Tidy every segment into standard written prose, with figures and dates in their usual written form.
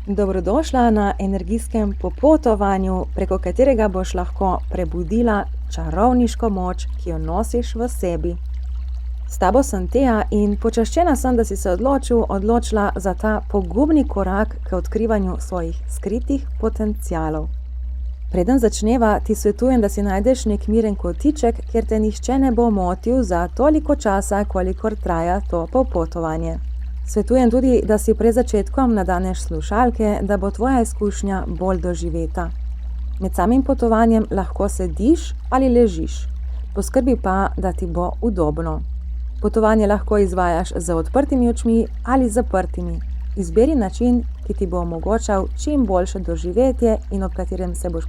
Dobrodošla na energijskem popotovanju, preko katerega boš lahko prebudila čarovniško moč, ki jo nosiš v sebi. S tabo sem Teja in počaščena sem, da si se odločila za ta pogumni korak k odkrivanju svojih skritih potencialov. Preden začneva, ti svetujem, da si najdeš nek miren kotiček, kjer te nihče ne bo motil za toliko časa, kolikor traja to popotovanje. Svetujem tudi, da si pred začetkom nadaneš slušalke, da bo tvoja izkušnja bolj doživeta. Med samim potovanjem lahko sediš ali ležiš. Poskrbi pa, da ti bo udobno. Potovanje lahko izvajaš z odprtimi očmi ali zaprtimi. Izberi način, ki ti bo omogočal čim boljše doživetje in ob katerem se boš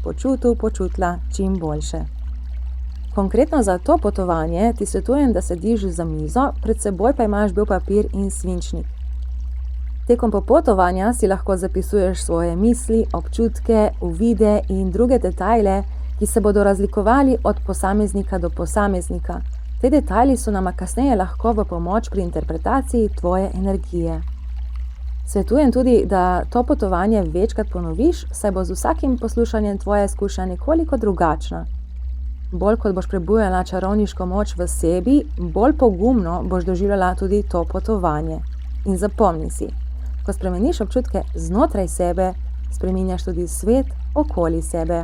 počutila čim boljše. Konkretno za to potovanje ti svetujem, da sediš za mizo, pred seboj pa imaš bel papir in svinčnik. Tekom popotovanja si lahko zapisuješ svoje misli, občutke, uvide in druge detajle, ki se bodo razlikovali od posameznika do posameznika. Te detajli so nama kasneje lahko v pomoč pri interpretaciji tvoje energije. Svetujem tudi, da to potovanje večkrat ponoviš, saj bo z vsakim poslušanjem tvoja izkušnja nekoliko drugačna. Bolj kot boš prebujala čarovniško moč v sebi, bolj pogumno boš doživljala tudi to potovanje. In zapomni si, ko spremeniš občutke znotraj sebe, spreminjaš tudi svet okoli sebe.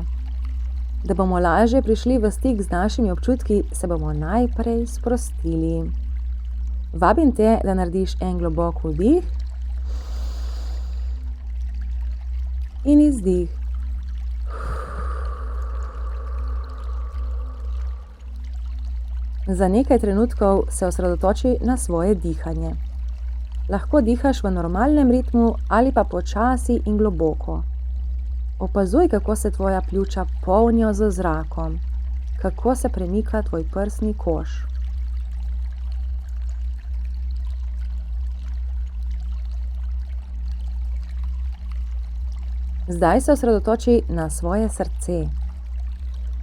Da bomo lažje prišli v stik z našimi občutki, se bomo najprej sprostili. Vabim te, da narediš en globok vdih in izdih. Za nekaj trenutkov se osredotoči na svoje dihanje. Lahko dihaš v normalnem ritmu ali pa počasi in globoko. Opazuj, kako se tvoja pljuča polnijo z zrakom, kako se premika tvoj prsni koš. Zdaj se osredotoči na svoje srce.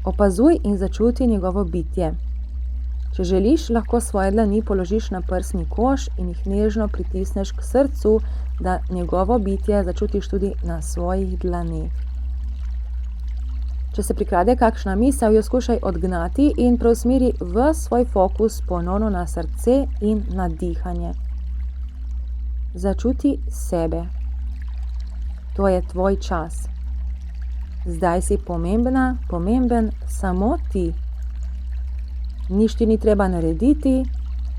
Opazuj in začuti njegovo bitje. Če želiš, lahko svoje dlani položiš na prsni koš in jih nežno pritisneš k srcu, da njegovo bitje začutiš tudi na svojih dlaneh. Če se prikrade kakšna misel, jo skušaj odgnati in preusmeri v svoj fokus ponovno na srce in na dihanje. Začuti sebe. To je tvoj čas. Zdaj si pomemben samo ti. Nič ti ni treba narediti,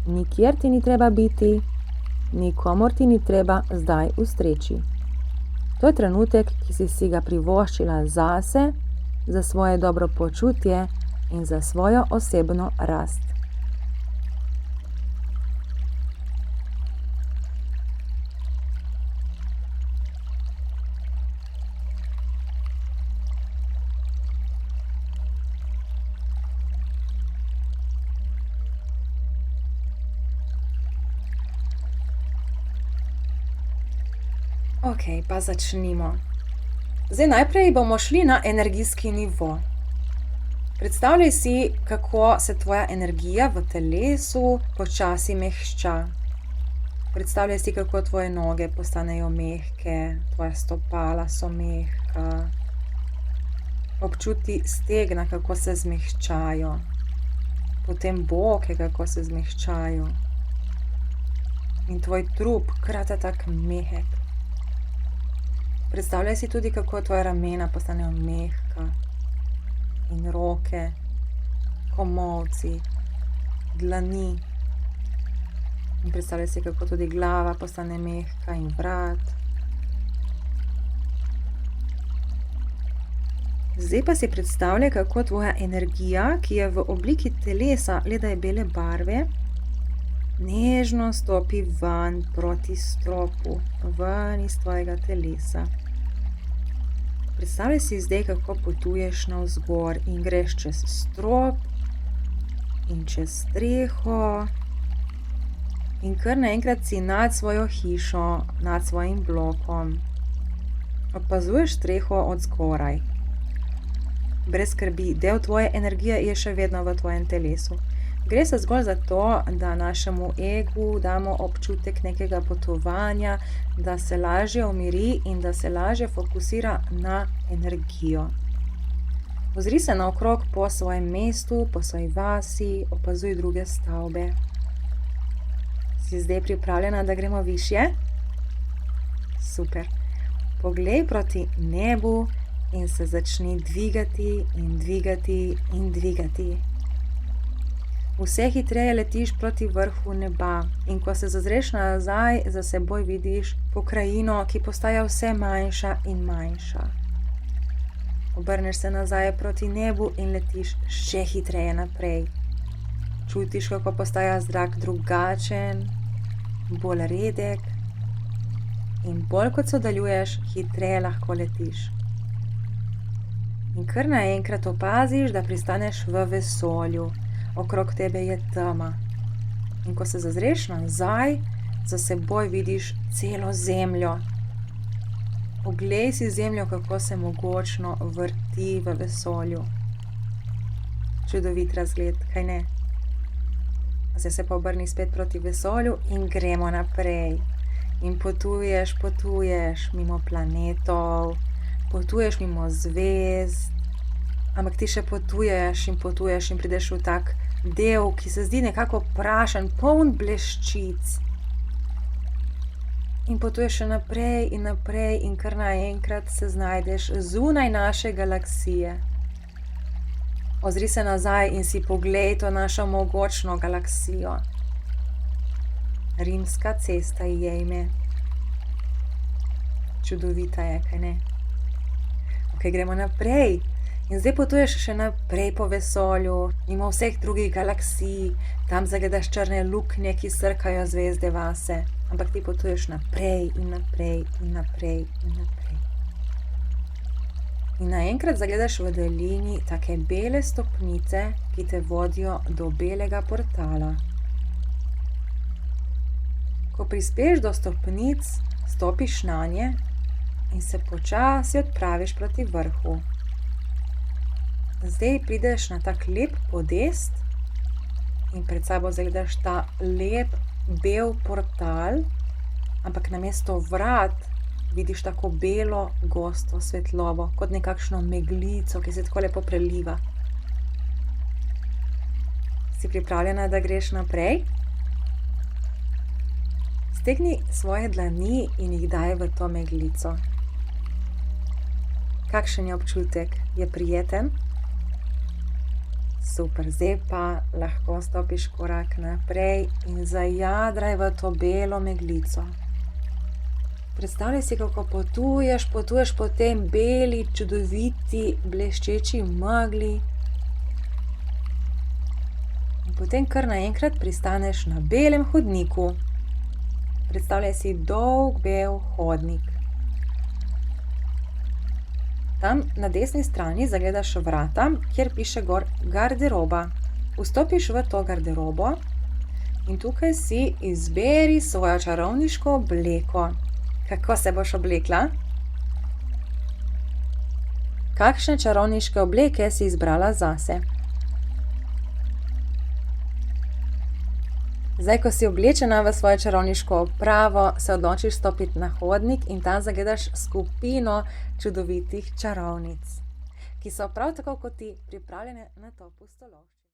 nikjer ti ni treba biti, nikomor ti ni treba zdaj ustreči. To je trenutek, ki si ga privoščila zase, za svoje dobro počutje in za svojo osebno rast. Ok, pa začnimo. Zdaj najprej bomo šli na energijski nivo. Predstavljaj si, kako se tvoja energija v telesu počasi mehča. Predstavljaj si, kako tvoje noge postanejo mehke, tvoja stopala so mehka. Občuti stegna, kako se zmehčajo. Potem boke, kako se zmehčajo. In tvoj trup krata tak mehek. Predstavljaj si tudi, kako tvoja ramena postanejo mehka in roke, komolci, dlani. In predstavljaj si, kako tudi glava postane mehka in vrat. Zdaj pa si predstavljaj, kako tvoja energija, ki je v obliki telesa ledaj bele barve, nežno stopi ven proti stropu, ven iz tvojega telesa. Predstavljaj si zdaj, kako potuješ navzgor in greš čez strop in čez streho in kar naenkrat si nad svojo hišo, nad svojim blokom. Opazuješ streho od zgoraj. Brez skrbi, del tvoje energije je še vedno v tvojem telesu. Gre se zgolj za to, da našemu egu damo občutek nekega potovanja, da se lažje umiri in da se lažje fokusira na energijo. Ozri se naokrog po svojem mestu, po svoji vasi, opazuj druge stavbe. Si zdaj pripravljena, da gremo višje? Super. Poglej proti nebu in se začni dvigati in dvigati in dvigati. Vse hitreje letiš proti vrhu neba in ko se zazreš nazaj, za seboj vidiš pokrajino, ki postaja vse manjša in manjša. Obrneš se nazaj proti nebu in letiš še hitreje naprej. Čutiš, kako postaja zrak drugačen, bolj redek in bolj kot se oddaljuješ, hitreje lahko letiš. In kar naenkrat opaziš, da pristaneš v vesolju. Okrog tebe je tema. In ko se zazreš nazaj, za seboj vidiš celo zemljo. Oglej si zemljo, kako se mogočno vrti v vesolju. Čudovit razgled, kaj ne? Zdaj se pa obrni spet proti vesolju in gremo naprej. In potuješ mimo planetov, potuješ mimo zvezd, ampak ti še potuješ in prideš v tak del, ki se zdi nekako prašen, poln bleščic. In potuješ še naprej in kar naenkrat se znajdeš zunaj naše galaksije. Ozri se nazaj in si poglej to našo mogočno galaksijo. Rimska cesta ji je ime. Čudovita je, kaj ne? Ok, gremo naprej. In zdaj potuješ še naprej po vesolju, mimo vseh drugih galaksij, tam zagledaš črne luknje, ki srkajo zvezde vase, ampak ti potuješ naprej in naprej in naprej in naprej. In naenkrat zagledaš v daljini take bele stopnice, ki te vodijo do belega portala. Ko prispeš do stopnic, stopiš nanje in se počasi odpraviš proti vrhu. Zdaj prideš na tak lep podest in pred sabo zagledaš ta lep bel portal, ampak namesto vrat vidiš tako belo, gosto svetlobo, kot nekakšno meglico, ki se tako lepo preliva. Si pripravljena, da greš naprej? Stegni svoje dlani in jih daj v to meglico. Kakšen je občutek? Je prijeten? Super, zdaj pa lahko stopiš korak naprej in zajadraj v to belo meglico. Predstavljaj si, kako potuješ po tem beli, čudoviti, bleščeči megli. In potem kar naenkrat pristaneš na belem hodniku. Predstavljaj si dolg bel hodnik. Tam na desni strani zagledaš vrata, kjer piše gor garderoba. Vstopiš v to garderobo in tukaj si izberi svojo čarovniško obleko. Kako se boš oblekla? Kakšne čarovniške obleke si izbrala zase? Zdaj, ko si oblečena v svojo čarovniško opravo, se odločiš stopiti na hodnik in tam zagledaš skupino čudovitih čarovnic, ki so prav tako kot ti pripravljene na to pustolovščino.